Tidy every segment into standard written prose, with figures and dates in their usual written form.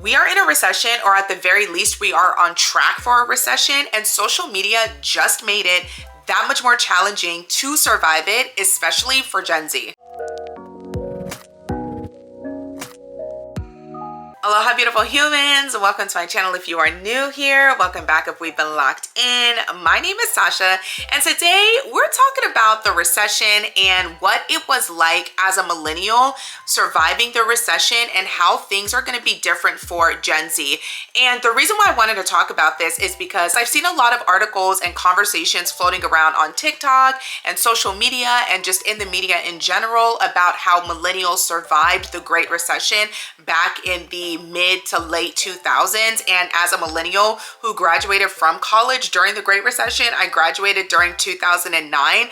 We are in a recession, or at the very least, we are on track for a recession, and social media just made it that much more challenging to survive it, especially for Gen Z. Aloha, beautiful humans. Welcome to my channel if you are new here. Welcome back if we've been locked in. My name is Sasha, and today we're talking about the recession and what it was like as a millennial surviving the recession and how things are going to be different for Gen Z. And the reason why I wanted to talk about this is because I've seen a lot of articles and conversations floating around on TikTok and social media and just in the media in general about how millennials survived the Great Recession back in the mid to late 2000s. And as a millennial who graduated from college during the Great Recession, I graduated during 2009.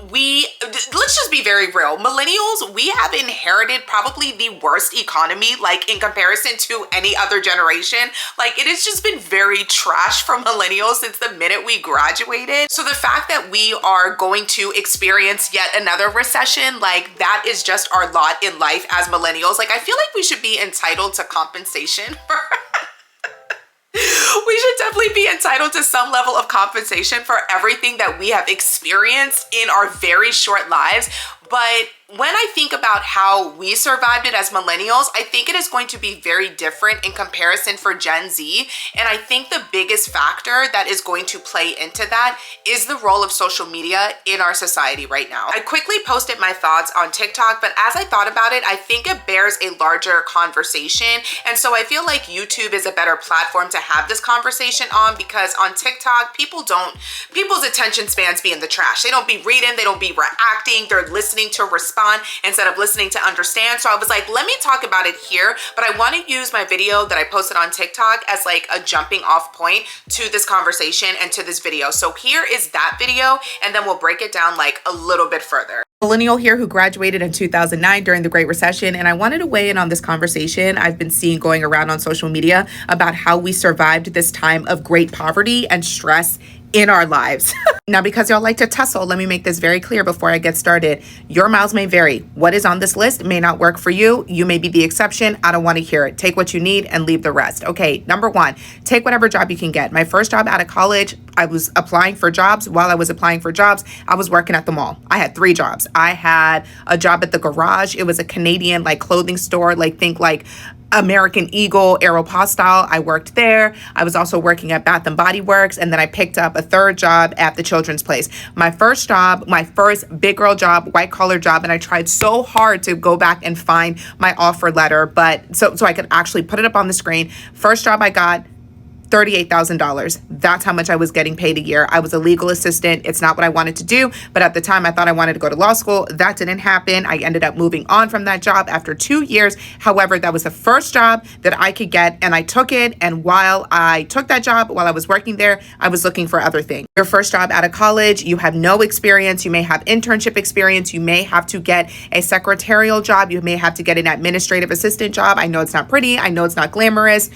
Let's just be very real. Millennials, we have inherited probably the worst economy, like in comparison to any other generation. Like, it has just been very trash for millennials since the minute we graduated. So the fact that we are going to experience yet another recession, like, that is just our lot in life as millennials. Like, I feel like we should be entitled to compensation for we should definitely be entitled to some level of compensation for everything that we have experienced in our very short lives. But when I think about how we survived it as millennials, I think it is going to be very different in comparison for Gen Z. And I think the biggest factor that is going to play into that is the role of social media in our society right now. I quickly posted my thoughts on TikTok, but as I thought about it, I think it bears a larger conversation. And so I feel like YouTube is a better platform to have this conversation on, because on TikTok, people's attention spans be in the trash. They don't be reading, they don't be reacting, they're listening to respond instead of listening to understand. So I was like, let me talk about it here, but I want to use my video that I posted on TikTok as like a jumping off point to this conversation and to this video. So here is that video, and then we'll break it down like a little bit further. Millennial here who graduated in 2009 during the Great Recession, and I wanted to weigh in on this conversation I've been seeing going around on social media about how we survived this time of great poverty and stress in our lives. Now, because y'all like to tussle, let me make this very clear before I get started. Your miles may vary. What is on this list may not work for you. You may be the exception. I don't want to hear it. Take what you need and leave the rest. Okay, number one, take whatever job you can get. My first job out of college, I was applying for jobs. While I was applying for jobs, I was working at the mall. I had 3 jobs. I had a job at the Garage. It was a Canadian like clothing store, like think like American Eagle, Aeropostale. I worked there. I was also working at Bath and Body Works, and then I picked up a 3rd job at the Children's Place. My first job, my first big girl job, white collar job, and I tried so hard to go back and find my offer letter, but so I could actually put it up on the screen. First job I got, $38,000. That's how much I was getting paid a year. I was a legal assistant. It's not what I wanted to do, but at the time I thought I wanted to go to law school. That didn't happen. I ended up moving on from that job after 2 years. However, that was the first job that I could get, and I took it. And while I took that job, while I was working there, I was looking for other things. Your first job out of college, you have no experience. You may have internship experience. You may have to get a secretarial job. You may have to get an administrative assistant job. I know it's not pretty. I know it's not glamorous.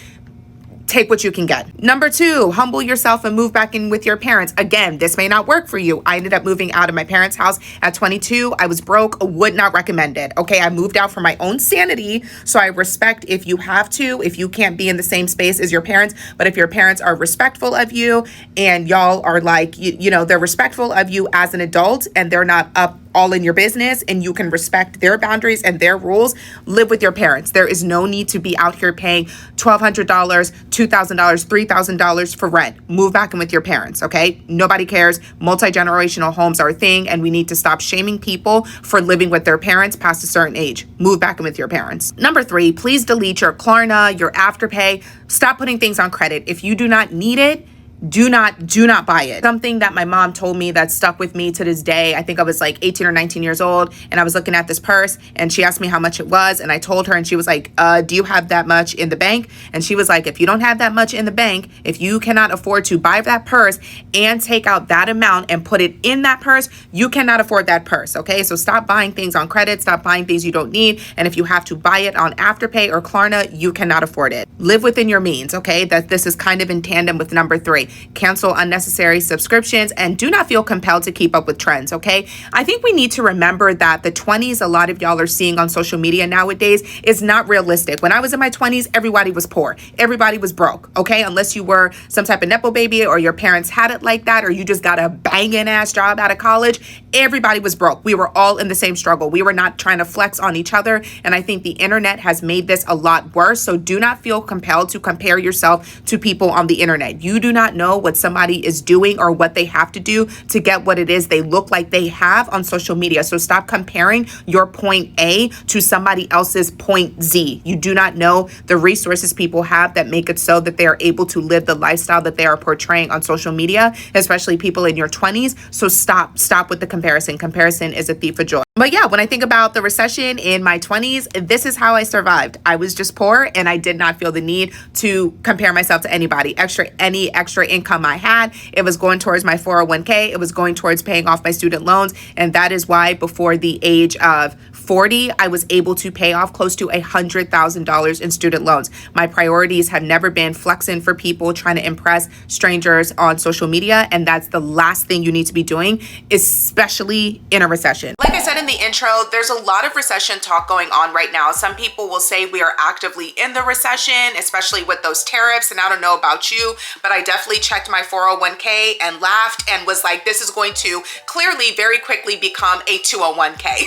Take what you can get. Number 2, humble yourself and move back in with your parents. Again, this may not work for you. I ended up moving out of my parents' house at 22. I was broke, would not recommend it. Okay, I moved out for my own sanity. So I respect if you have to, if you can't be in the same space as your parents, but if your parents are respectful of you and y'all are like, you know, they're respectful of you as an adult and they're not up all in your business and you can respect their boundaries and their rules, live with your parents. There is no need to be out here paying $1,200, $2,000, $3,000 for rent. Move back in with your parents, okay? Nobody cares. Multi-generational homes are a thing, and we need to stop shaming people for living with their parents past a certain age. Move back in with your parents. Number 3, please delete your Klarna, your Afterpay. Stop putting things on credit. If you do not need it, do not buy it. Something that my mom told me that stuck with me to this day. I think I was like 18 or 19 years old, and I was looking at this purse, and she asked me how much it was, and I told her, and she was like, do you have that much in the bank? And she was like, if you don't have that much in the bank, if you cannot afford to buy that purse and take out that amount and put it in that purse, you cannot afford that purse, okay? So stop buying things on credit, stop buying things you don't need, and if you have to buy it on Afterpay or Klarna, you cannot afford it. Live within your means, okay? That this is kind of in tandem with number 3. cancel unnecessary subscriptions, and do not feel compelled to keep up with trends, okay? I think we need to remember that the 20s a lot of y'all are seeing on social media nowadays is not realistic. When I was in my 20s, everybody was poor. Everybody was broke, okay? Unless you were some type of nepo baby or your parents had it like that, or you just got a banging ass job out of college, everybody was broke. We were all in the same struggle. We were not trying to flex on each other. And I think the internet has made this a lot worse. So do not feel compelled to compare yourself to people on the internet. You do not know what somebody is doing or what they have to do to get what it is they look like they have on social media. So stop comparing your point A to somebody else's point Z. You do not know the resources people have that make it so that they are able to live the lifestyle that they are portraying on social media, especially people in your 20s. So stop with the comparison. Comparison is a thief of joy. But yeah, when I think about the recession in my 20s, this is how I survived. I was just poor and I did not feel the need to compare myself to anybody. Any extra income I had, it was going towards my 401k. It was going towards paying off my student loans. And that is why before the age of 40, I was able to pay off close to $100,000 in student loans. My priorities have never been flexing for people, trying to impress strangers on social media. And that's the last thing you need to be doing, especially in a recession. Like I said in the intro, there's a lot of recession talk going on right now. Some people will say we are actively in the recession, especially with those tariffs. And I don't know about you, but I definitely checked my 401k and laughed and was like, this is going to clearly very quickly become a 201k.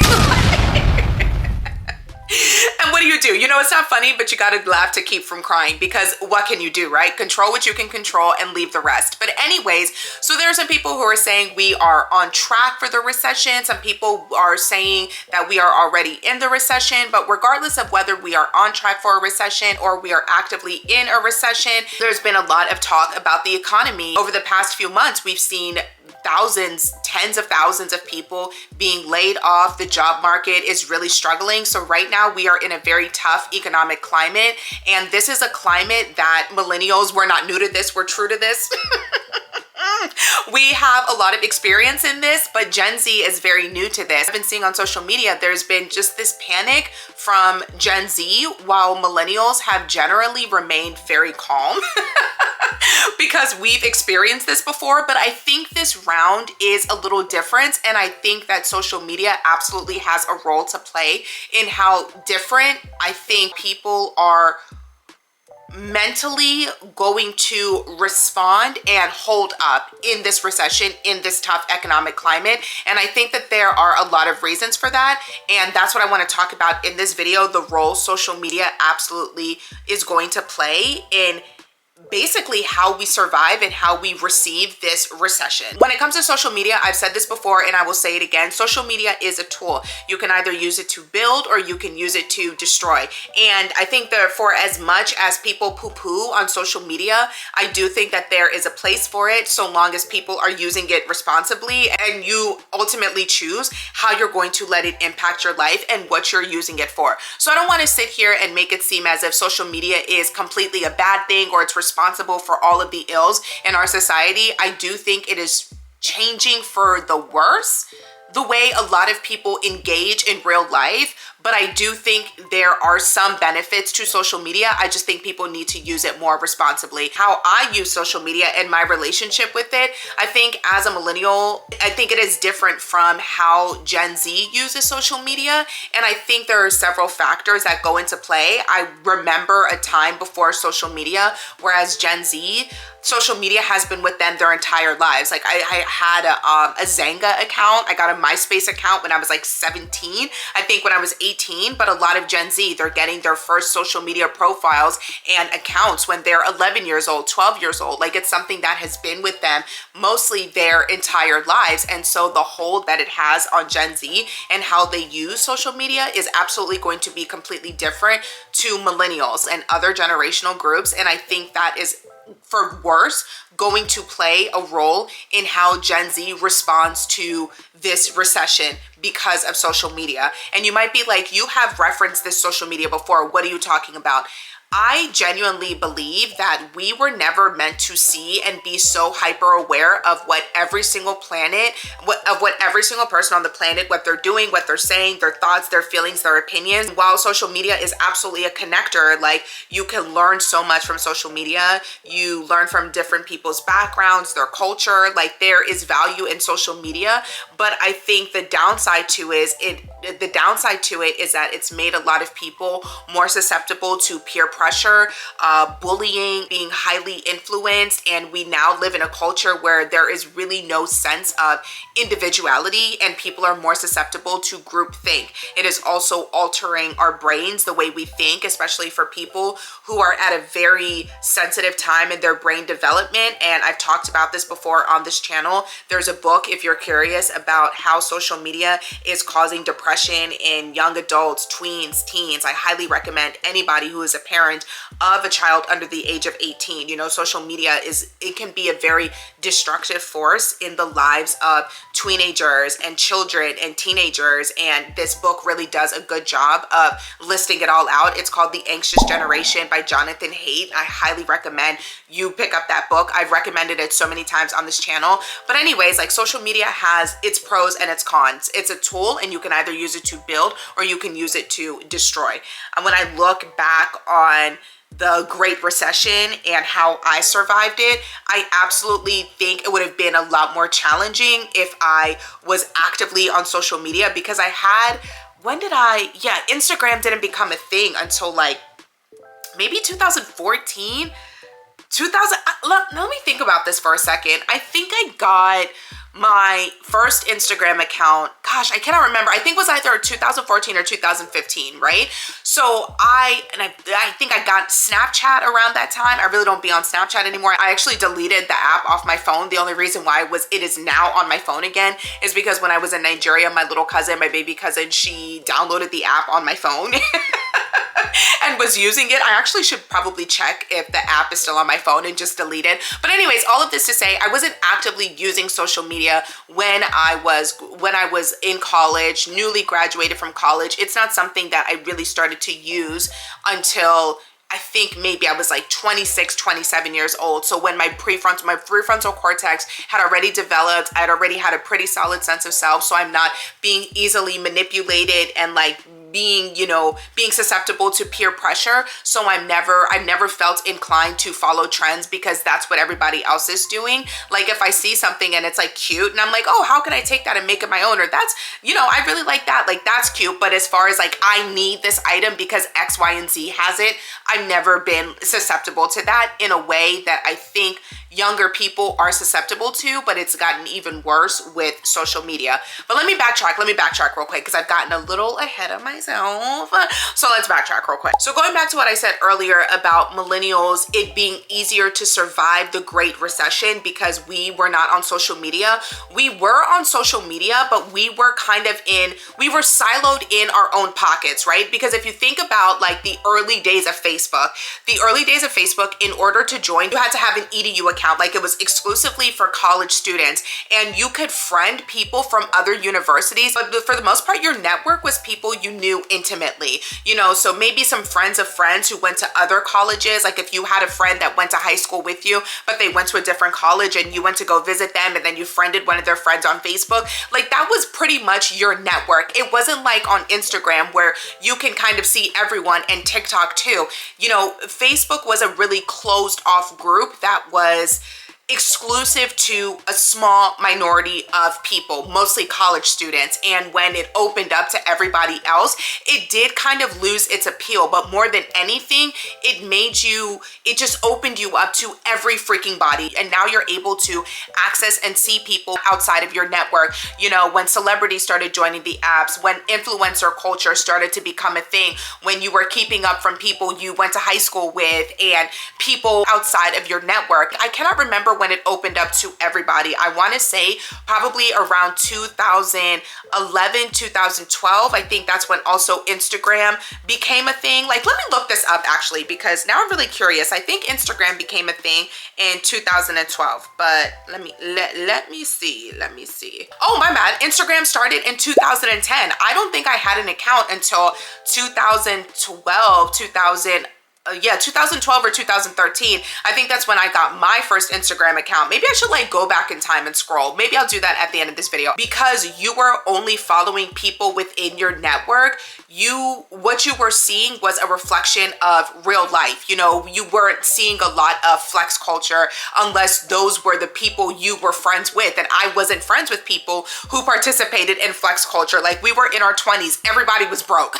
And what do? You know, it's not funny, but you gotta laugh to keep from crying, because what can you do, right? Control what you can control and leave the rest. But anyways, so there are some people who are saying we are on track for the recession. Some people are saying that we are already in the recession. But regardless of whether we are on track for a recession or we are actively in a recession, there's been a lot of talk about the economy. Over the past few months, we've seen thousands, tens of thousands of people being laid off. The job market is really struggling. So right now we are in a very tough economic climate. And this is a climate that millennials, we're not new to this, we're true to this. We have a lot of experience in this, but Gen Z is very new to this. I've been seeing on social media, there's been just this panic from Gen Z, while millennials have generally remained very calm because we've experienced this before. But I think this round is a little different. And I think that social media absolutely has a role to play in how different I think people are mentally going to respond and hold up in this recession, in this tough economic climate. And I think that there are a lot of reasons for that. And that's what I want to talk about in this video, the role social media absolutely is going to play in basically how we survive and how we receive this recession. When it comes to social media, I've said this before and I will say it again, social media is a tool. You can either use it to build or you can use it to destroy. And I think that for as much as people poo-poo on social media, I do think that there is a place for it, so long as people are using it responsibly and you ultimately choose how you're going to let it impact your life and what you're using it for. So I don't want to sit here and make it seem as if social media is completely a bad thing or it's responsible for all of the ills in our society. I do think it is changing for the worse, the way a lot of people engage in real life. But I do think there are some benefits to social media. I just think people need to use it more responsibly. How I use social media and my relationship with it, I think as a millennial, I think it is different from how Gen Z uses social media. And I think there are several factors that go into play. I remember a time before social media, whereas Gen Z, social media has been with them their entire lives. Like I had a Zanga account. I got a MySpace account when I was like 17. I think when I was 18, but a lot of Gen Z, they're getting their first social media profiles and accounts when they're 11 years old, 12 years old. Like it's something that has been with them mostly their entire lives. And so the hold that it has on Gen Z and how they use social media is absolutely going to be completely different to millennials and other generational groups. And I think that is, for worse, going to play a role in how Gen Z responds to this recession because of social media. And you might be like, you have referenced this social media before. What are you talking about? I genuinely believe that we were never meant to see and be so hyper aware of what every single what every single person on the planet, what they're doing, what they're saying, their thoughts, their feelings, their opinions. While social media is absolutely a connector, like you can learn so much from social media. You learn from different people's backgrounds, their culture, like there is value in social media. But I think the downside to it is that it's made a lot of people more susceptible to peer pressure, bullying, being highly influenced, and we now live in a culture where there is really no sense of individuality and people are more susceptible to groupthink. It is also altering our brains, the way we think, especially for people who are at a very sensitive time in their brain development. And I've talked about this before on this channel. There's a book, if you're curious, about how social media is causing depression in young adults, tweens, teens. I highly recommend anybody who is a parent of a child under the age of 18. You know, social media it can be a very destructive force in the lives of teenagers and children and teenagers. And this book really does a good job of listing it all out. It's called The Anxious Generation by Jonathan Haidt. I highly recommend you pick up that book. I've recommended it so many times on this channel. But anyways, like social media has its pros and its cons. It's a tool and you can either use it to build or you can use it to destroy. And when I look back on the Great Recession and how I survived it, I absolutely think it would have been a lot more challenging if I was actively on social media, because Instagram didn't become a thing until like maybe 2014. Let me think about this for a second. I think I got my first Instagram account, gosh, I cannot remember. I think it was either 2014 or 2015, right? So I think I got Snapchat around that time. I really don't be on Snapchat anymore. I actually deleted the app off my phone. The only reason why it is now on my phone again is because when I was in Nigeria, my little cousin, my baby cousin, she downloaded the app on my phone and was using it. I actually should probably check if the app is still on my phone and just delete it. But anyways, all of this to say, I wasn't actively using social media when I was in college, newly graduated from college. It's not something that I really started to use until I think maybe I was like 26, 27 years old. So when my prefrontal cortex had already developed, I had already had a pretty solid sense of self. So I'm not being easily manipulated and like being susceptible to peer pressure. So I've never felt inclined to follow trends because that's what everybody else is doing. Like if I see something and it's like cute and I'm like, oh, how can I take that and make it my own? Or that's, I really like that. Like that's cute. But as far as like, I need this item because X, Y, and Z has it, I've never been susceptible to that in a way that I think younger people are susceptible to, but it's gotten even worse with social media. But let me backtrack real quick because I've gotten a little ahead of myself. So let's backtrack real quick. So going back to what I said earlier about millennials, it being easier to survive the Great Recession because we were not on social media. We were on social media, but we were siloed in our own pockets, right? Because if you think about like the early days of Facebook, in order to join, you had to have an EDU account. Like it was exclusively for college students and you could friend people from other universities. But for the most part, your network was people you knew intimately, so maybe some friends of friends who went to other colleges. Like if you had a friend that went to high school with you, but they went to a different college and you went to go visit them and then you friended one of their friends on Facebook, like that was pretty much your network. It wasn't like on Instagram where you can kind of see everyone, and TikTok too. Facebook was a really closed off group that was exclusive to a small minority of people, mostly college students. And when it opened up to everybody else, it did kind of lose its appeal. But more than anything, it just opened you up to every freaking body. And now you're able to access and see people outside of your network. When celebrities started joining the apps, when influencer culture started to become a thing, when you were keeping up from people you went to high school with and people outside of your network. I cannot remember when it opened up to everybody. I want to say probably around 2011, 2012. I think that's when also Instagram became a thing. Like, let me look this up actually, because now I'm really curious. I think Instagram became a thing in 2012, but let me see. Oh, my bad. Instagram started in 2010. I don't think I had an account until 2012, yeah, 2012 or 2013. I think that's when I got my first Instagram account. Maybe I should like go back in time and scroll. Maybe I'll do that at the end of this video. Because you were only following people within your network, what you were seeing was a reflection of real life. You know, you weren't seeing a lot of flex culture unless those were the people you were friends with. And I wasn't friends with people who participated in flex culture. Like, we were in our 20s, everybody was broke.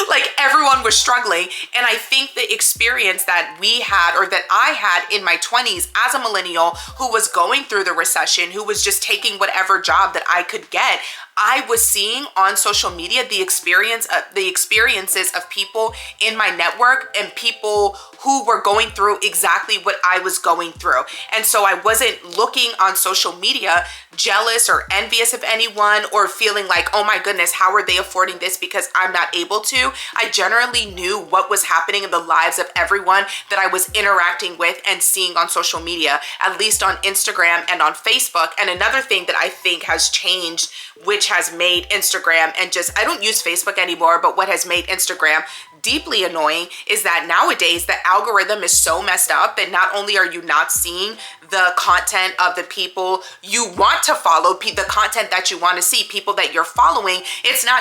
Like everyone was struggling. And I think the experience that we had, or that I had in my 20s as a millennial who was going through the recession, who was just taking whatever job that I could get, I was seeing on social media the experiences of people in my network and people who were going through exactly what I was going through. And so I wasn't looking on social media jealous or envious of anyone or feeling like, oh my goodness, how are they affording this because I'm not able to? I generally knew what was happening in the lives of everyone that I was interacting with and seeing on social media, at least on Instagram and on Facebook. And another thing that I think has changed, which has made Instagram, and just, I don't use Facebook anymore, but what has made Instagram deeply annoying is that nowadays the algorithm is so messed up that not only are you not seeing the content of the people you want to follow, the content that you want to see, people that you're following,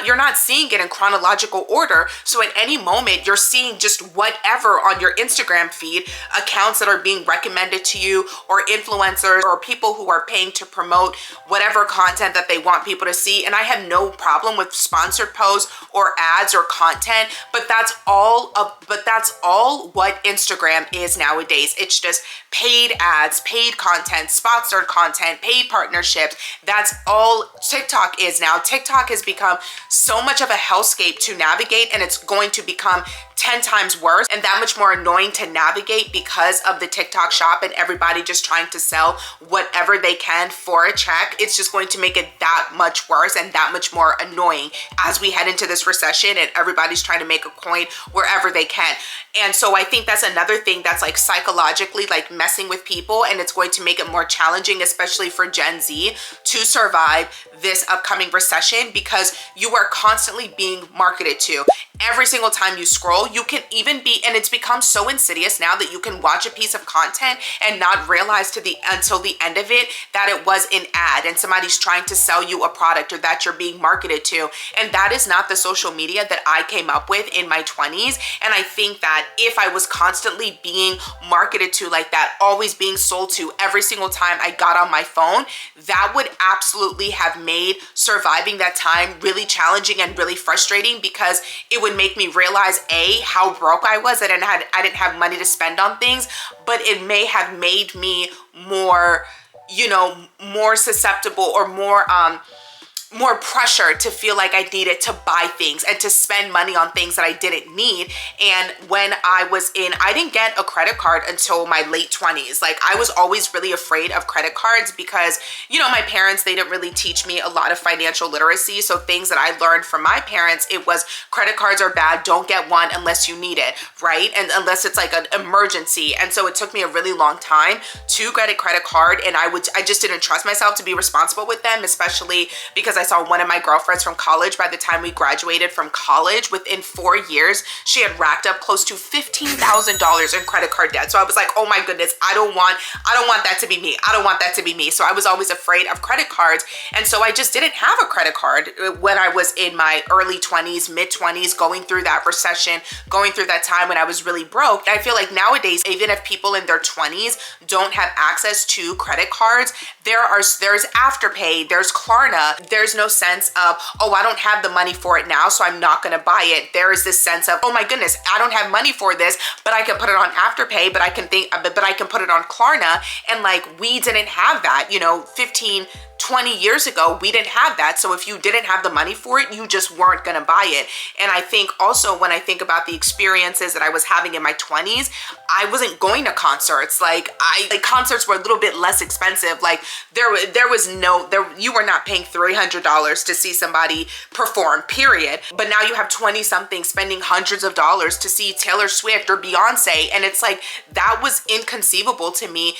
you're not seeing it in chronological order. So at any moment you're seeing just whatever on your Instagram feed, accounts that are being recommended to you, or influencers, or people who are paying to promote whatever content that they want people to see. And I have no problem with sponsored posts or ads or content, but that's all what Instagram is nowadays. It's just paid ads, paid content, sponsored content, paid partnerships. That's all TikTok is now. TikTok has become so much of a hellscape to navigate, and it's going to become 10 times worse and that much more annoying to navigate because of the TikTok shop and everybody just trying to sell whatever they can for a check. It's just going to make it that much worse and that much more annoying as we head into this recession and everybody's trying to make a coin wherever they can. And so I think that's another thing that's like psychologically like messing with people, and it's going to make it more challenging, especially for Gen Z, to survive this upcoming recession, because you are constantly being marketed to. Every single time you scroll, you can even be, and it's become so insidious now that you can watch a piece of content and not realize until the end of it that it was an ad and somebody's trying to sell you a product or that you're being marketed to. And that is not the social media that I came up with in my 20s. And I think that if I was constantly being marketed to like that, always being sold to every single time I got on my phone, that would absolutely have made surviving that time really challenging and really frustrating, because it would make me realize how broke I was and I didn't have money to spend on things, but it may have made me more, more susceptible or more pressure to feel like I needed to buy things and to spend money on things that I didn't need. And when I didn't get a credit card until my late 20s. Like, I was always really afraid of credit cards because, my parents, they didn't really teach me a lot of financial literacy. So things that I learned from my parents, it was credit cards are bad. Don't get one unless you need it, right? And unless it's like an emergency. And so it took me a really long time to get a credit card. And I just didn't trust myself to be responsible with them, especially because I saw one of my girlfriends from college. By the time we graduated from college, within 4 years, she had racked up close to $15,000 in credit card debt. So I was like, oh my goodness, I don't want that to be me. I don't want that to be me. So I was always afraid of credit cards. And so I just didn't have a credit card when I was in my early 20s, mid 20s, going through that recession, going through that time when I was really broke. I feel like nowadays, even if people in their 20s don't have access to credit cards, there's Afterpay, there's Klarna, there's no sense of, oh, I don't have the money for it now, so I'm not going to buy it. There is this sense of, oh my goodness, I don't have money for this, but I can put it on Afterpay, but I can put it on Klarna. And like, we didn't have that, 20 years ago, we didn't have that. So if you didn't have the money for it, you just weren't going to buy it. And I think also when I think about the experiences that I was having in my 20s, I wasn't going to concerts. Concerts were a little bit less expensive. Like you were not paying $300 to see somebody perform, period. But now you have 20 something spending hundreds of dollars to see Taylor Swift or Beyonce. And it's like, that was inconceivable to me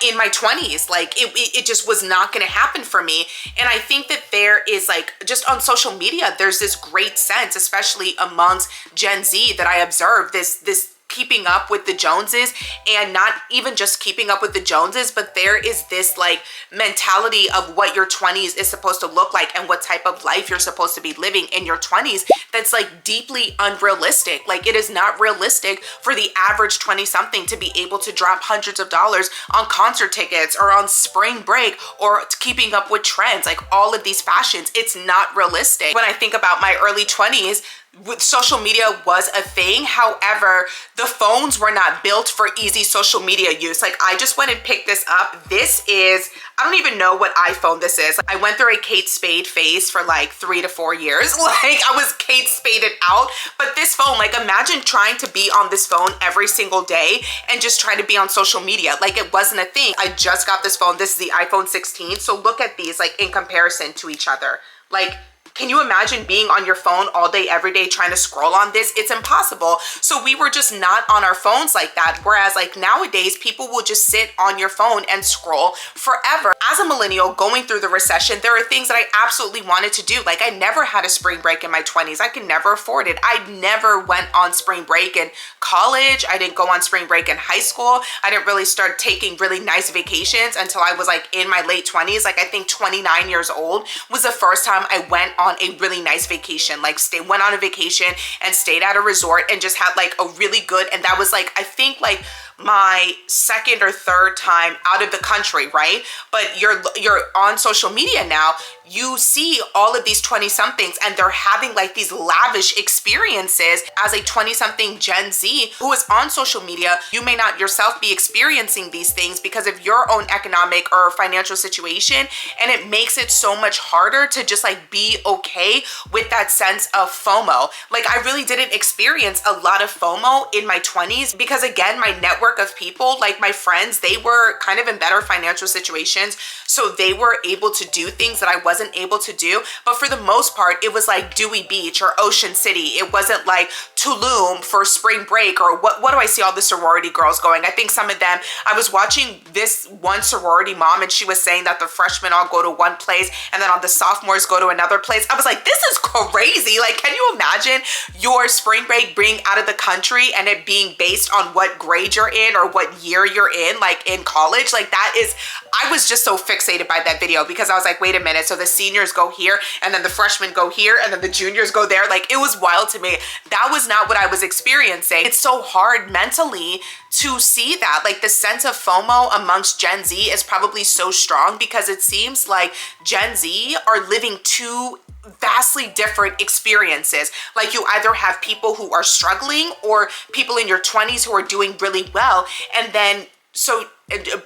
in my 20s. Like it just was not going to happen for me. And I think that there is like, just on social media, there's this great sense, especially amongst Gen Z, that I observe this keeping up with the Joneses, and not even just keeping up with the Joneses, but there is this like mentality of what your 20s is supposed to look like and what type of life you're supposed to be living in your 20s that's like deeply unrealistic. Like it is not realistic for the average 20 something to be able to drop hundreds of dollars on concert tickets or on spring break or keeping up with trends, like all of these fashions. It's not realistic. When I think about my early 20s, with social media was a thing. However, the phones were not built for easy social media use. Like I just went and picked this up. This is, I don't even know what iPhone this is. I went through a Kate Spade phase for like 3 to 4 years. Like I was Kate Spaded out. But this phone, like imagine trying to be on this phone every single day and just try to be on social media. Like it wasn't a thing. I just got this phone. This is the iPhone 16. So look at these like in comparison to each other. Like, can you imagine being on your phone all day, every day, trying to scroll on this? It's impossible. So we were just not on our phones like that. Whereas like nowadays, people will just sit on your phone and scroll forever. As a millennial going through the recession, there are things that I absolutely wanted to do. Like I never had a spring break in my 20s. I could never afford it. I never went on spring break in college. I didn't go on spring break in high school. I didn't really start taking really nice vacations until I was like in my late 20s. Like I think 29 years old was the first time I went on a really nice vacation. Like went on a vacation and stayed at a resort and just had like a really good, and that was like, I think like my second or third time out of the country, right? But you're on social media now, you see all of these 20 somethings and they're having like these lavish experiences. As a 20 something Gen Z who is on social media, you may not yourself be experiencing these things because of your own economic or financial situation, and it makes it so much harder to just like be okay with that sense of FOMO. Like I really didn't experience a lot of FOMO in my 20s because again, my network of people, like my friends, they were kind of in better financial situations, so they were able to do things that I wasn't able to do. But for the most part, it was like Dewey Beach or Ocean City. It wasn't like Tulum for spring break, or what do I see all the sorority girls going? I think some of them, I was watching this one sorority mom and she was saying that the freshmen all go to one place and then all the sophomores go to another place. I was like, this is crazy. Like, can you imagine your spring break being out of the country and it being based on what grade you're in or what year you're in, like in college? Like that is, I was just so fixated by that video because I was like, wait a minute. So the seniors go here and then the freshmen go here and then the juniors go there. Like it was wild to me. That was not what I was experiencing. It's so hard mentally to see that. Like the sense of FOMO amongst Gen Z is probably so strong because it seems like Gen Z are living two vastly different experiences. Like you either have people who are struggling or people in your 20s who are doing really well, and then so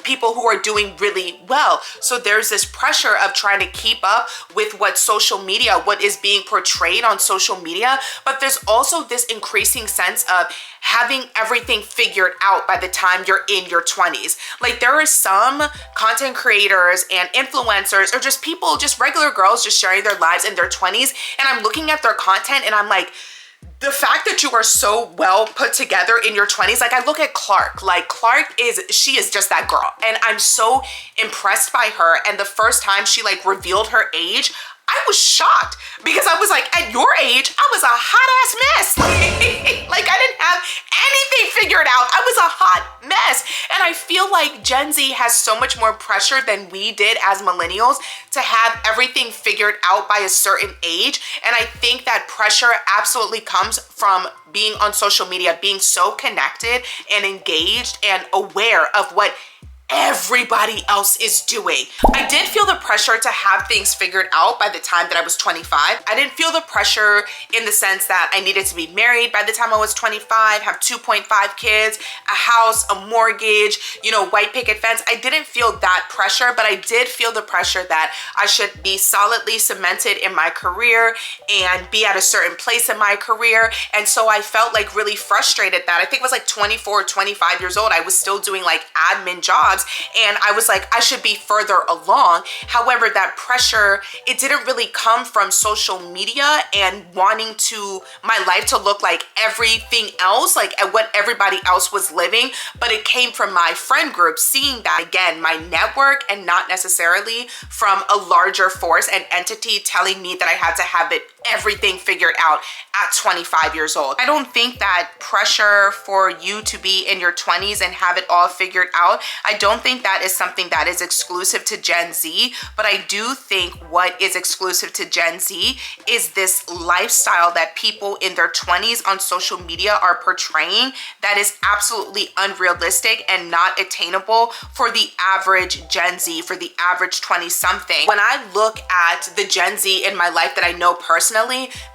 people who are doing really well. So there's this pressure of trying to keep up with what social media, what is being portrayed on social media. But there's also this increasing sense of having everything figured out by the time you're in your 20s. Like there are some content creators and influencers or just people, just regular girls just sharing their lives in their 20s. And I'm looking at their content and I'm like, the fact that you are so well put together in your 20s, like I look at Clark, like she is just that girl. And I'm so impressed by her. And the first time she like revealed her age, I was shocked because I was like, at your age, I was a hot ass mess. Like I didn't have anything figured out. I was a hot mess. And I feel like Gen Z has so much more pressure than we did as millennials to have everything figured out by a certain age. And I think that pressure absolutely comes from being on social media, being so connected and engaged and aware of what everybody else is doing. I did feel the pressure to have things figured out by the time that I was 25. I didn't feel the pressure in the sense that I needed to be married by the time I was 25, have 2.5 kids, a house, a mortgage, white picket fence. I didn't feel that pressure, but I did feel the pressure that I should be solidly cemented in my career and be at a certain place in my career. And so I felt like really frustrated that I think it was like 24, 25 years old. I was still doing like admin jobs jobs, and I was like, I should be further along. However, that pressure, it didn't really come from social media and wanting my life to look like everything else, like what everybody else was living, but it came from my friend group, seeing that, again, my network, and not necessarily from a larger force and entity telling me that I had to have everything figured out at 25 years old. I don't think that pressure for you to be in your 20s and have it all figured out, I don't think that is something that is exclusive to Gen Z, but I do think what is exclusive to Gen Z is this lifestyle that people in their 20s on social media are portraying that is absolutely unrealistic and not attainable for the average Gen Z, for the average 20-something. When I look at the Gen Z in my life that I know personally,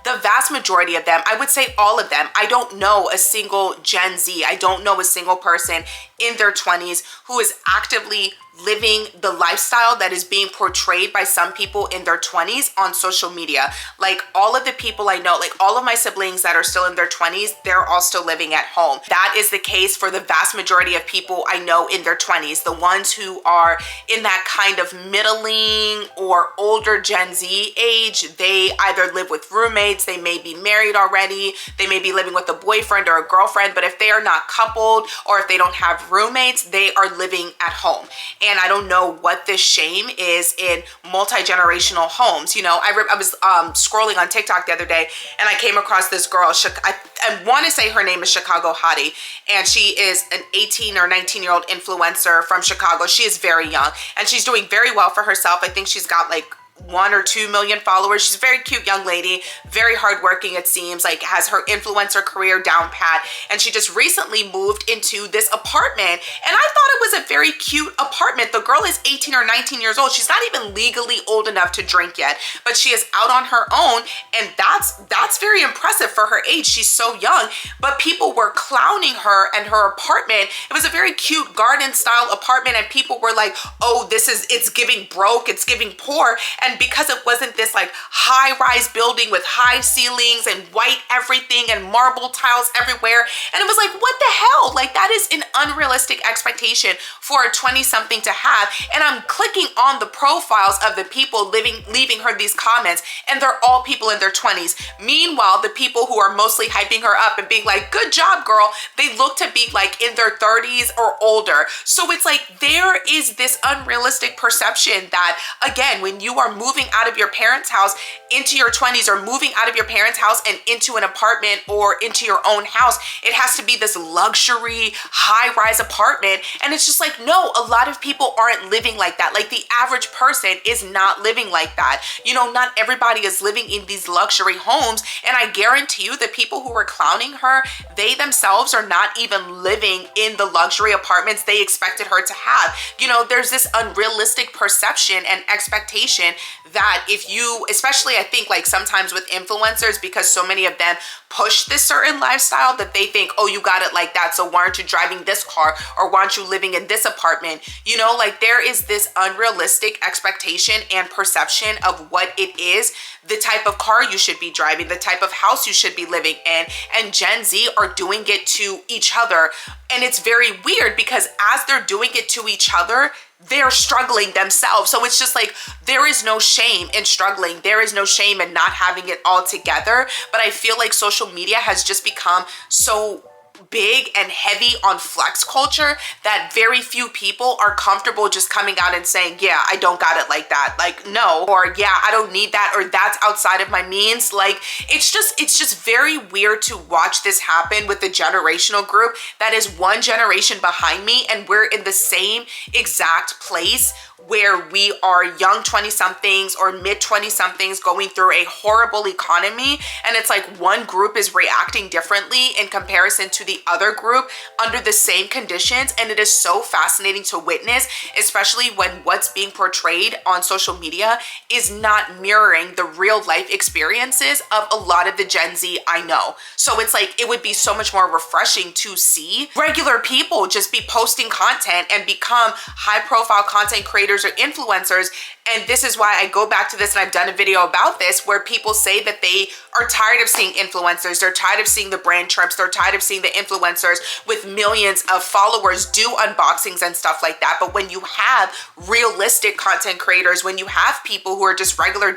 the vast majority of them, I would say all of them, I don't know a single Gen Z, I don't know a single person in their 20s who is actively living the lifestyle that is being portrayed by some people in their 20s on social media. Like all of the people I know, like all of my siblings that are still in their 20s, they're all still living at home. That is the case for the vast majority of people I know in their 20s. The ones who are in that kind of middling or older Gen Z age, they either live with roommates, they may be married already, they may be living with a boyfriend or a girlfriend, but if they are not coupled or if they don't have roommates, they are living at home. And I don't know what this shame is in multi-generational homes. You know, I was scrolling on TikTok the other day and I came across this girl. I want to say her name is Chicago Hottie, and she is an 18 or 19-year-old influencer from Chicago. She is very young and she's doing very well for herself. I think she's got like 1 or 2 million followers. She's a very cute young lady, very hardworking, it seems, like has her influencer career down pat. And she just recently moved into this apartment. And I thought it was a very cute apartment. The girl is 18 or 19 years old. She's not even legally old enough to drink yet, but she is out on her own. And that's very impressive for her age. She's so young, but people were clowning her and her apartment. It was a very cute garden style apartment. And people were like, oh, it's giving broke, it's giving poor. And because it wasn't this like high-rise building with high ceilings and white everything and marble tiles everywhere, and it was like, what the hell? Like, that is an unrealistic expectation for a 20-something to have. And I'm clicking on the profiles of the people leaving her these comments, and they're all people in their 20s. Meanwhile, the people who are mostly hyping her up and being like, good job, girl, they look to be like in their 30s or older. So it's like there is this unrealistic perception that, again, when you are moving out of your parents' house into your 20s, or moving out of your parents' house and into an apartment or into your own house, it has to be this luxury high-rise apartment. And it's just like, no, a lot of people aren't living like that. Like the average person is not living like that. You know, not everybody is living in these luxury homes. And I guarantee you the people who were clowning her, they themselves are not even living in the luxury apartments they expected her to have. You know, there's this unrealistic perception and expectation that if you, especially I think like sometimes with influencers, because so many of them push this certain lifestyle, that they think, oh, you got it like that, so why aren't you driving this car, or why aren't you living in this apartment? You know, like there is this unrealistic expectation and perception of what it is, the type of car you should be driving, the type of house you should be living in. And Gen Z are doing it to each other. And it's very weird because as they're doing it to each other, they're struggling themselves. So it's just like, there is no shame in struggling. There is no shame in not having it all together. But I feel like social media has just become so big and heavy on flex culture that very few people are comfortable just coming out and saying, yeah, I don't got it like that. Like, no, or yeah, I don't need that, or that's outside of my means. Like, it's just very weird to watch this happen with the generational group that is one generation behind me, and we're in the same exact place where we are young 20-somethings or mid 20-somethings going through a horrible economy. And it's like one group is reacting differently in comparison to the other group under the same conditions. And it is so fascinating to witness, especially when what's being portrayed on social media is not mirroring the real life experiences of a lot of the Gen Z I know. So it's like, it would be so much more refreshing to see regular people just be posting content and become high profile content creators creators or influencers. And this is why I go back to this, and I've done a video about this, where people say that they are tired of seeing influencers. They're tired of seeing the brand trips. They're tired of seeing the influencers with millions of followers do unboxings and stuff like that. But when you have realistic content creators, when you have people who are just regular,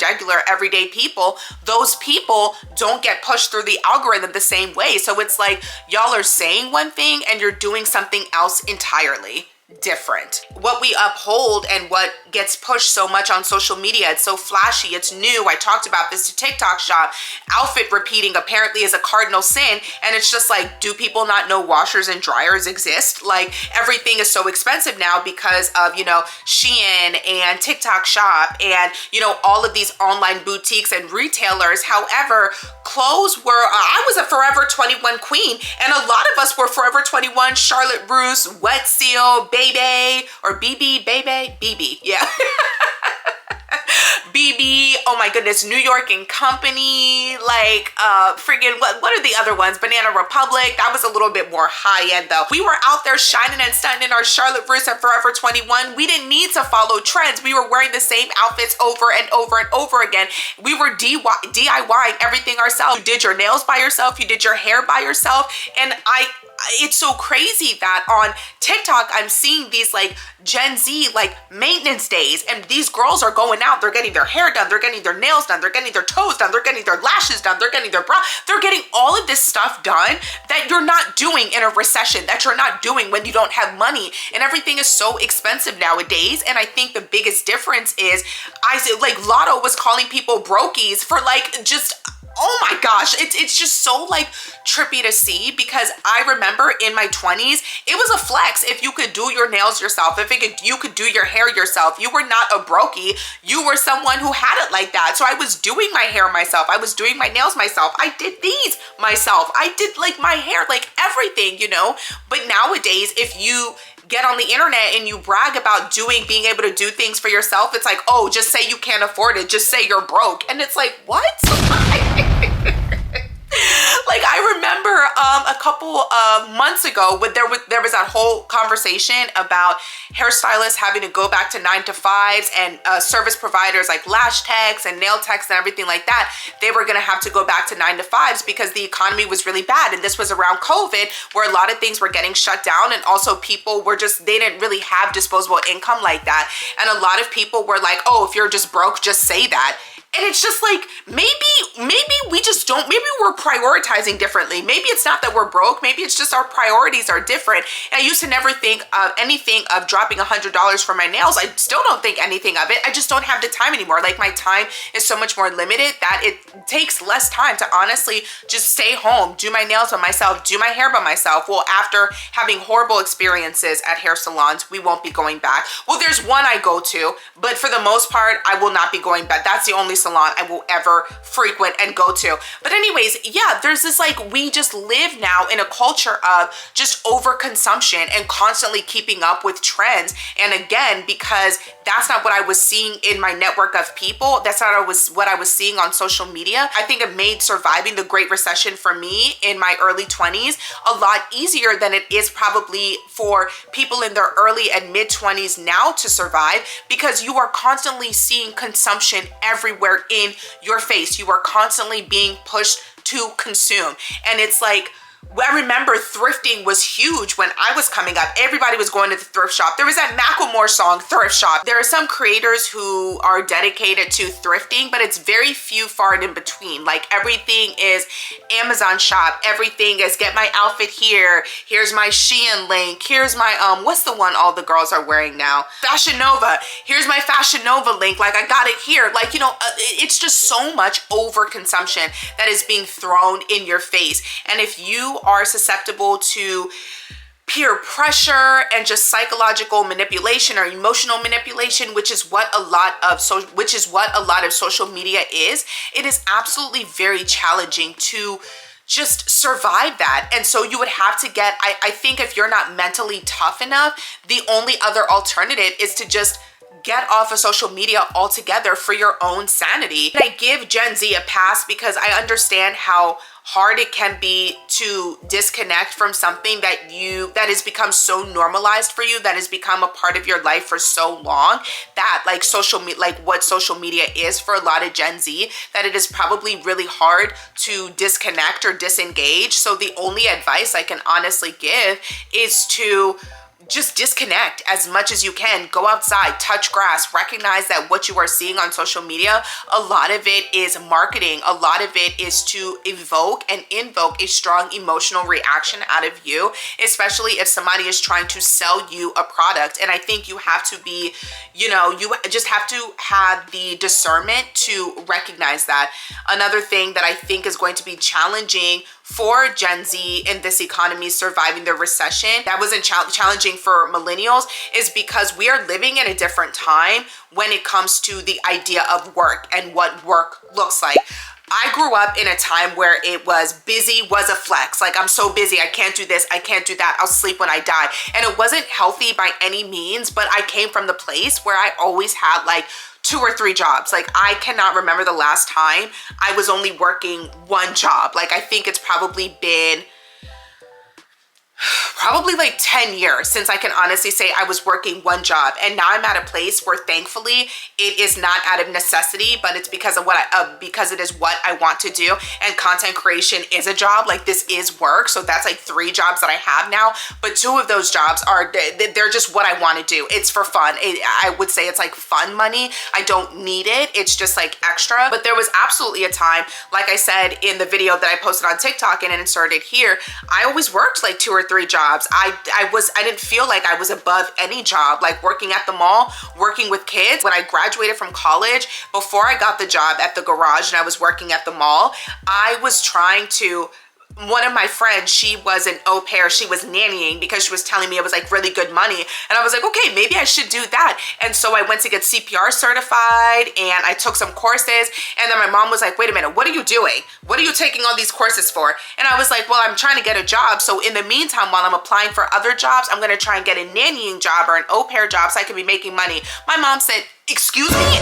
everyday people, those people don't get pushed through the algorithm the same way. So it's like y'all are saying one thing and you're doing something else entirely different. What we uphold and what gets pushed so much on social media, it's so flashy, it's new. I talked about this to TikTok shop. Outfit repeating apparently is a cardinal sin, and it's just like, do people not know washers and dryers exist? Like, everything is so expensive now because of, you know, Shein and TikTok shop and, you know, all of these online boutiques and retailers. However, clothes were, I was a Forever 21 queen, and a lot of us were Forever 21, Charlotte Russe, Wet Seal, Baby, or BB, yeah. BB, oh my goodness, New York and Company, like friggin' what are the other ones? Banana Republic. That was a little bit more high end though. We were out there shining and stunting in our Charlotte Russe and Forever 21. We didn't need to follow trends. We were wearing the same outfits over and over and over again. We were DIYing everything ourselves. You did your nails by yourself, you did your hair by yourself, and it's so crazy that on TikTok, I'm seeing these like Gen Z like maintenance days, and these girls are going out, they're getting their hair done, they're getting their nails done, they're getting their toes done, they're getting their lashes done, they're getting their brow, they're getting all of this stuff done that you're not doing in a recession, that you're not doing when you don't have money, and everything is so expensive nowadays. And I think the biggest difference is, like Lotto was calling people brokies for like just, oh my gosh, it's just so like trippy to see, because I remember in my 20s, it was a flex if you could do your nails yourself, if you could do your hair yourself. You were not a brokey, you were someone who had it like that. So I was doing my hair myself, I was doing my nails myself, I did these myself, I did like my hair, like everything, you know. But nowadays, if you get on the internet and you brag about being able to do things for yourself, it's like, oh, just say you can't afford it, just say you're broke. And it's like, what? Like, I remember a couple of months ago when there was that whole conversation about hairstylists having to go back to 9-to-5s, and service providers like lash techs and nail techs and everything like that, they were gonna have to go back to 9-to-5s because the economy was really bad. And this was around COVID, where a lot of things were getting shut down, and also people were just, they didn't really have disposable income like that. And a lot of people were like, oh, if you're just broke, just say that. And it's just like, maybe we just don't, maybe we're prioritizing differently. Maybe it's not that we're broke, maybe it's just our priorities are different. And I used to never think of anything of dropping $100 for my nails. I still don't think anything of it. I just don't have the time anymore. Like, my time is so much more limited that it takes less time to honestly just stay home, do my nails by myself, do my hair by myself. Well, after having horrible experiences at hair salons, we won't be going back. Well, there's one I go to, but for the most part, I will not be going back. That's the only salon I will ever frequent and go to. But anyways, yeah, there's this like, we just live now in a culture of just overconsumption and constantly keeping up with trends. And again, because that's not what I was seeing in my network of people, that's not what I was seeing on social media, I think it made surviving the Great Recession for me in my early 20s a lot easier than it is probably for people in their early and mid 20s now to survive, because you are constantly seeing consumption everywhere in your face. You are constantly being pushed to consume. And it's like, I remember thrifting was huge when I was coming up. Everybody was going to the thrift shop. There was that Macklemore song, Thrift Shop. There are some creators who are dedicated to thrifting, but it's very few far and in between. Like, everything is Amazon shop. Everything is get my outfit here. Here's my Shein link. Here's my, what's the one all the girls are wearing now? Fashion Nova. Here's my Fashion Nova link. Like, I got it here. Like, you know, it's just so much overconsumption that is being thrown in your face. And if you are susceptible to peer pressure and just psychological manipulation or emotional manipulation, which is what a lot of social media is, it is absolutely very challenging to just survive that. And so you would have to get, I think if you're not mentally tough enough, the only other alternative is to just get off of social media altogether for your own sanity. And I give Gen Z a pass because I understand how hard it can be to disconnect from something that has become so normalized for you, that has become a part of your life for so long, that like what social media is for a lot of Gen Z, that it is probably really hard to disconnect or disengage. So the only advice I can honestly give is to just disconnect as much as you can. Go outside, touch grass, recognize that what you are seeing on social media, a lot of it is marketing. A lot of it is to evoke and invoke a strong emotional reaction out of you, especially if somebody is trying to sell you a product. And I think you have to be, you just have to have the discernment to recognize that. Another thing that I think is going to be challenging for Gen Z in this economy surviving the recession, that wasn't challenging for millennials, is because we are living in a different time when it comes to the idea of work and what work looks like. I grew up in a time where it was busy was a flex. Like, I'm so busy, I can't do this, I can't do that, I'll sleep when I die. And it wasn't healthy by any means, but I came from the place where I always had like 2 or 3 jobs. Like, I cannot remember the last time I was only working one job. Like, I think it's probably been like 10 years since I can honestly say I was working one job. And now I'm at a place where thankfully it is not out of necessity, but it's because of because it is what I want to do. And content creation is a job. Like, this is work. So that's like 3 jobs that I have now, but 2 of those jobs they're just what I want to do. It's for fun. I would say it's like fun money. I don't need it. It's just like extra. But there was absolutely a time, like I said in the video that I posted on TikTok and inserted here, I always worked like 2 or 3 jobs. I didn't feel like I was above any job, like working at the mall, working with kids. When I graduated from college, before I got the job at the garage and I was working at the mall, I was trying to, one of my friends, she was an au pair. She was nannying because she was telling me it was like really good money. And I was like, okay, maybe I should do that. And so I went to get CPR certified and I took some courses. And then my mom was like, wait a minute, what are you doing? What are you taking all these courses for? And I was like, well, I'm trying to get a job. So in the meantime, while I'm applying for other jobs, I'm going to try and get a nannying job or an au pair job so I can be making money. My mom said, excuse me?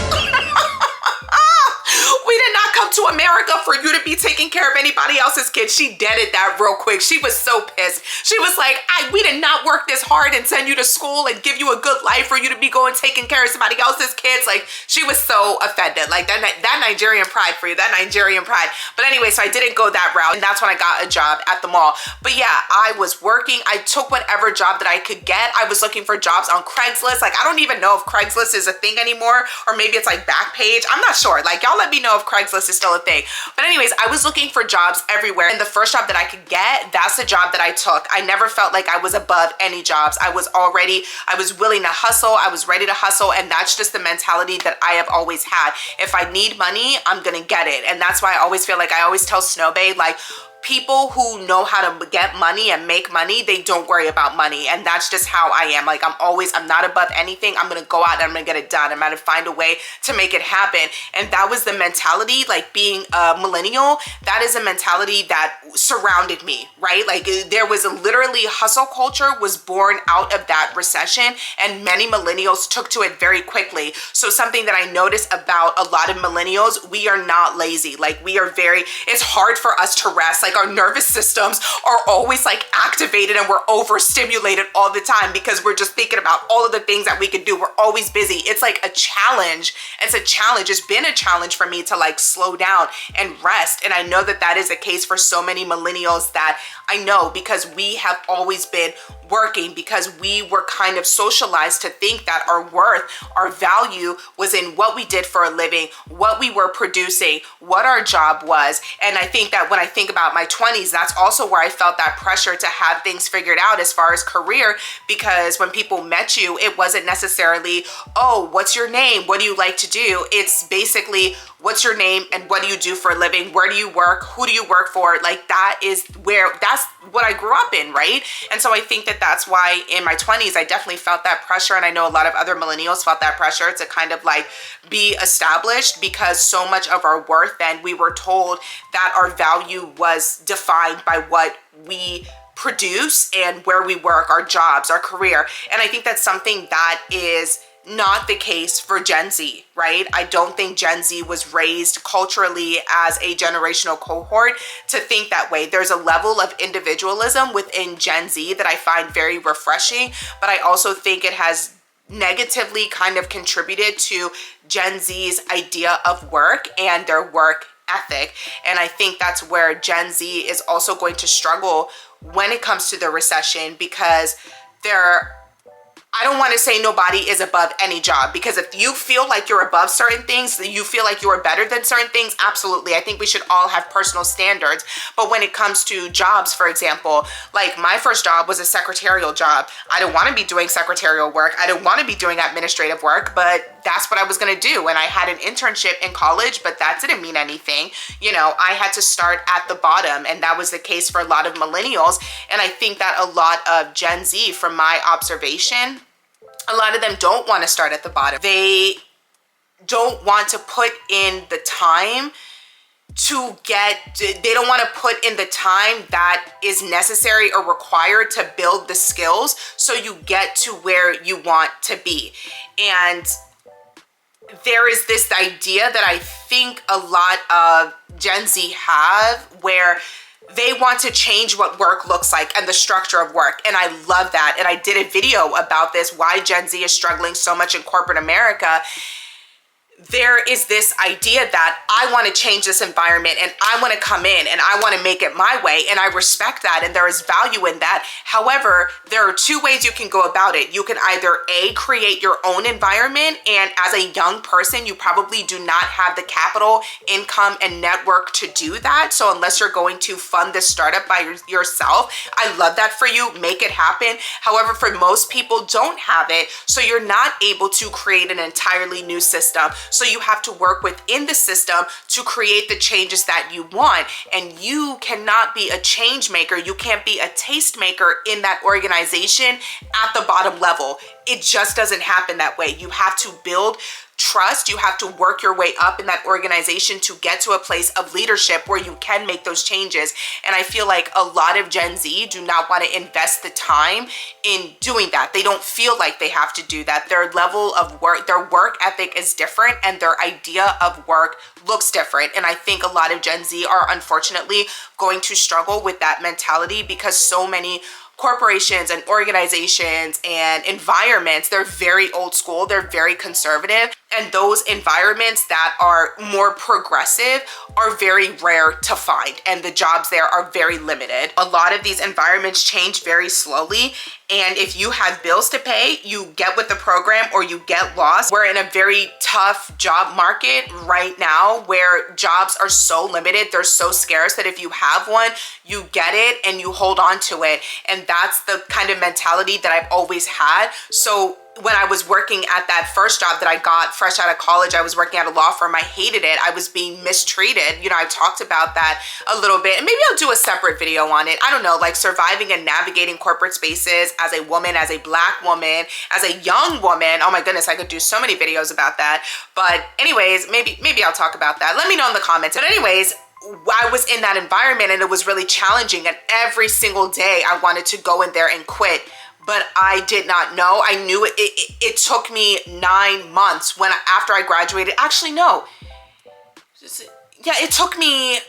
We did not come to America for you to be taking care of anybody else's kids. She deaded that real quick. She was so pissed. She was like, we did not work this hard and send you to school and give you a good life for you to be going taking care of somebody else's kids. Like, she was so offended. Like, that Nigerian pride for you, that Nigerian pride. But anyway, so I didn't go that route. And that's when I got a job at the mall. But yeah, I was working. I took whatever job that I could get. I was looking for jobs on Craigslist. Like, I don't even know if Craigslist is a thing anymore, or maybe it's like Backpage. I'm not sure. Like, y'all let me know if Craigslist is still a thing. But anyways, I was looking for jobs everywhere. And the first job that I could get, that's the job that I took. I never felt like I was above any jobs. I was willing to hustle. I was ready to hustle. And that's just the mentality that I have always had. If I need money, I'm going to get it. And that's why I always feel like I always tell Snowbae, like, people who know how to get money and make money, they don't worry about money. And that's just how I am. Like, I'm not above anything. I'm going to go out and I'm going to get it done. I'm going to find a way to make it happen. And that was the mentality, like being a millennial, that is a mentality that surrounded me, right? Like, there was literally hustle culture was born out of that recession, and many millennials took to it very quickly. So something that I noticed about a lot of millennials, we are not lazy. Like, it's hard for us to rest. Like, our nervous systems are always like activated and we're overstimulated all the time because we're just thinking about all of the things that we can do. We're always busy. It's like a challenge. It's a challenge. It's been a challenge for me to like slow down and rest. And I know that that is the case for so many millennials that I know, because we have always been working, because we were kind of socialized to think that our worth, our value was in what we did for a living, what we were producing, what our job was. And I think that when I think about my 20s, that's also where I felt that pressure to have things figured out as far as career, because when people met you, it wasn't necessarily, oh, what's your name? What do you like to do? It's basically, what's your name and what do you do for a living? Where do you work? Who do you work for? Like, that's what I grew up in, right? And so I think that that's why in my 20s, I definitely felt that pressure. And I know a lot of other millennials felt that pressure to kind of like be established, because so much of our worth then, we were told that our value was defined by what we produce and where we work, our jobs, our career. And I think that's something that is not the case for Gen Z, right? I don't think Gen Z was raised culturally as a generational cohort to think that way. There's a level of individualism within Gen Z that I find very refreshing, but I also think it has negatively kind of contributed to Gen Z's idea of work and their work ethic. And I think that's where Gen Z is also going to struggle when it comes to the recession, because I don't want to say nobody is above any job, because if you feel like you're above certain things, you feel like you're better than certain things, absolutely. I think we should all have personal standards. But when it comes to jobs, for example, like my first job was a secretarial job. I don't want to be doing secretarial work. I don't want to be doing administrative work, but that's what I was going to do. And I had an internship in college, but that didn't mean anything. I had to start at the bottom, and that was the case for a lot of millennials. And I think that a lot of Gen Z, from my observation, a lot of them don't want to start at the bottom. They don't want to put in the time they don't want to put in the time that is necessary or required to build the skills so you get to where you want to be. And there is this idea that I think a lot of Gen Z have, where they want to change what work looks like and the structure of work. And I love that. And I did a video about this, why Gen Z is struggling so much in corporate America. There is this idea that I want to change this environment and I want to come in and I want to make it my way. And I respect that. And there is value in that. However, there are two ways you can go about it. You can either create your own environment. And as a young person, you probably do not have the capital, income, and network to do that. So unless you're going to fund this startup by yourself, I love that for you. Make it happen. However, for most people, don't have it. So you're not able to create an entirely new system. So you have to work within the system to create the changes that you want. And you cannot be a change maker. You can't be a taste maker in that organization at the bottom level. It just doesn't happen that way. You have to build trust. You have to work your way up in that organization to get to a place of leadership where you can make those changes. And I feel like a lot of Gen Z do not want to invest the time in doing that. They don't feel like they have to do that. Their level of work, their work ethic is different, and their idea of work looks different. And I think a lot of Gen Z are unfortunately going to struggle with that mentality, because so many corporations and organizations and environments, they're very old school, they're very conservative, and those environments that are more progressive are very rare to find, and the jobs there are very limited. A lot of these environments change very slowly, and if you have bills to pay, you get with the program or you get lost. We're in a very tough job market right now where jobs are so limited, they're so scarce that if you have one, you get it and you hold on to it. And that's the kind of mentality that I've always had. So when I was working at that first job that I got fresh out of college, I was working at a law firm. I hated it. I was being mistreated. I talked about that a little bit, and maybe I'll do a separate video on it. I don't know, like surviving and navigating corporate spaces as a woman, as a Black woman, as a young woman. Oh my goodness, I could do so many videos about that. But anyways, maybe I'll talk about that. Let me know in the comments. But anyways, I was in that environment and it was really challenging, and every single day I wanted to go in there and quit. But I did not know. I knew it took me 9 months after I graduated. Actually, no. Yeah, it took me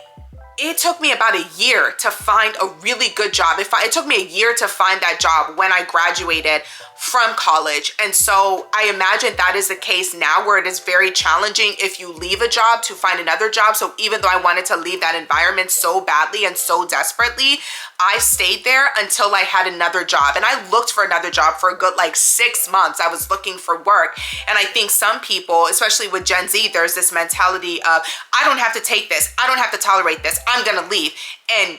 about a year to find a really good job. It took me a year to find that job when I graduated from college. And so I imagine that is the case now, where it is very challenging if you leave a job to find another job. So even though I wanted to leave that environment so badly and so desperately, I stayed there until I had another job. And I looked for another job for a good 6 months. I was looking for work. And I think some people, especially with Gen Z, there's this mentality of, I don't have to take this. I don't have to tolerate this. I'm going to leave. And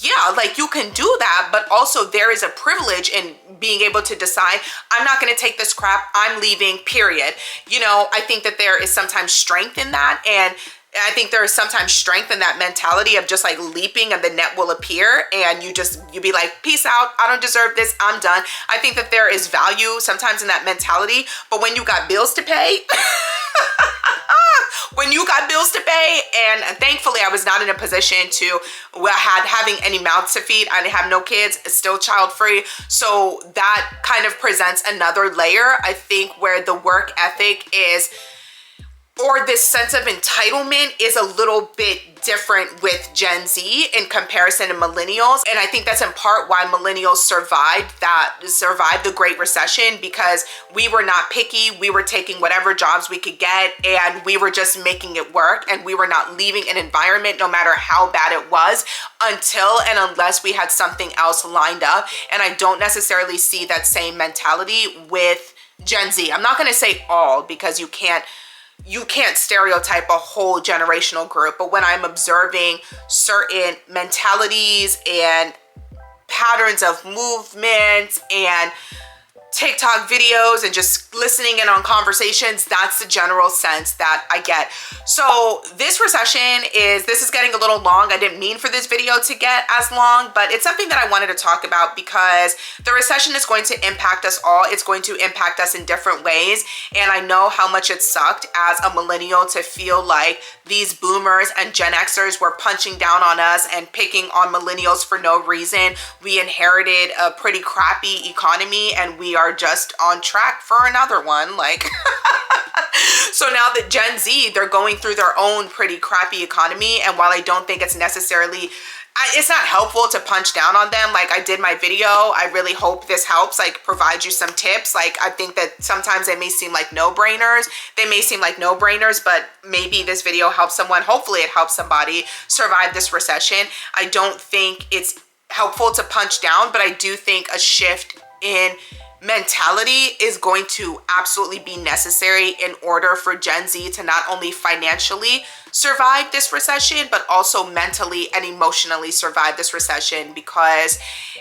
yeah, you can do that, but also there is a privilege in being able to decide, I'm not going to take this crap. I'm leaving, period. I think that there is sometimes strength in that. And I think there is sometimes strength in that mentality of just leaping and the net will appear, and you be like, peace out. I don't deserve this. I'm done. I think that there is value sometimes in that mentality, but when you got bills to pay, when you got bills to pay. And thankfully I was not in a position to having any mouths to feed. I didn't have no kids, still child free. So that kind of presents another layer, I think, where the work ethic is, or this sense of entitlement is a little bit different with Gen Z in comparison to millennials. And I think that's in part why millennials survived the Great Recession, because we were not picky. We were taking whatever jobs we could get and we were just making it work, and we were not leaving an environment no matter how bad it was until and unless we had something else lined up. And I don't necessarily see that same mentality with Gen Z. I'm not going to say all, because you can't stereotype a whole generational group, but when I'm observing certain mentalities and patterns of movement and TikTok videos and just listening in on conversations, that's the general sense that I get. So this is getting a little long. I didn't mean for this video to get as long, but it's something that I wanted to talk about because the recession is going to impact us all. It's going to impact us in different ways. And I know how much it sucked as a millennial to feel like these boomers and Gen Xers were punching down on us and picking on millennials for no reason. We inherited a pretty crappy economy and we are just on track for another one. Like, so now that Gen Z, they're going through their own pretty crappy economy. And while I don't think it's necessarily, it's not helpful to punch down on them. Like, I did my video. I really hope this helps, like, provide you some tips. Like, I think that sometimes they may seem like no-brainers. But maybe this video helps someone. Hopefully it helps somebody survive this recession. I don't think it's helpful to punch down, but I do think a shift in mentality is going to absolutely be necessary in order for Gen Z to not only financially survive this recession, but also mentally and emotionally survive this recession, because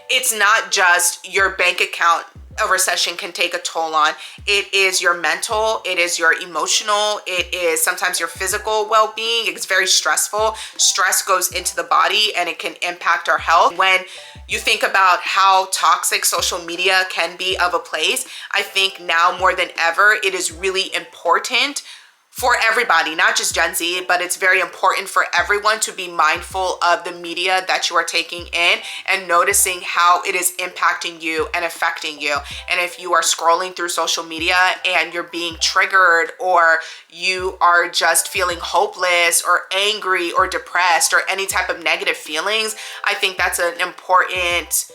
it's not just your bank account a recession can take a toll on. It is your mental, it is your emotional, it is sometimes your physical well-being. It's very stressful. Stress goes into the body and it can impact our health. When you think about how toxic social media can be of a place, I think now more than ever, it is really important for everybody, not just Gen Z, but it's very important for everyone to be mindful of the media that you are taking in and noticing how it is impacting you and affecting you. And if you are scrolling through social media and you're being triggered, or you are just feeling hopeless or angry or depressed or any type of negative feelings, I think that's an important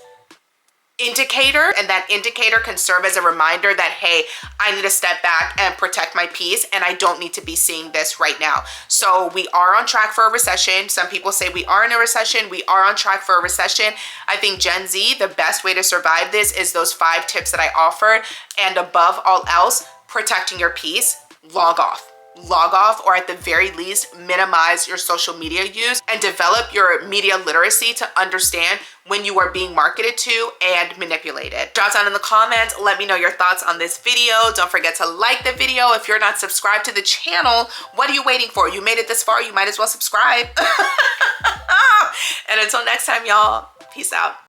indicator, and that indicator can serve as a reminder that, hey, I need to step back and protect my peace, and I don't need to be seeing this right now. So we are on track for a recession. Some people say we are in a recession. We are on track for a recession. I think Gen Z, the best way to survive this is those 5 tips that I offered, and above all else, protecting your peace. Log off, or at the very least, minimize your social media use and develop your media literacy to understand when you are being marketed to and manipulated. Drop down in the comments, let me know your thoughts on this video. Don't forget to like the video. If you're not subscribed to the channel, what are you waiting for? You made it this far, you might as well subscribe. And until next time, y'all, peace out.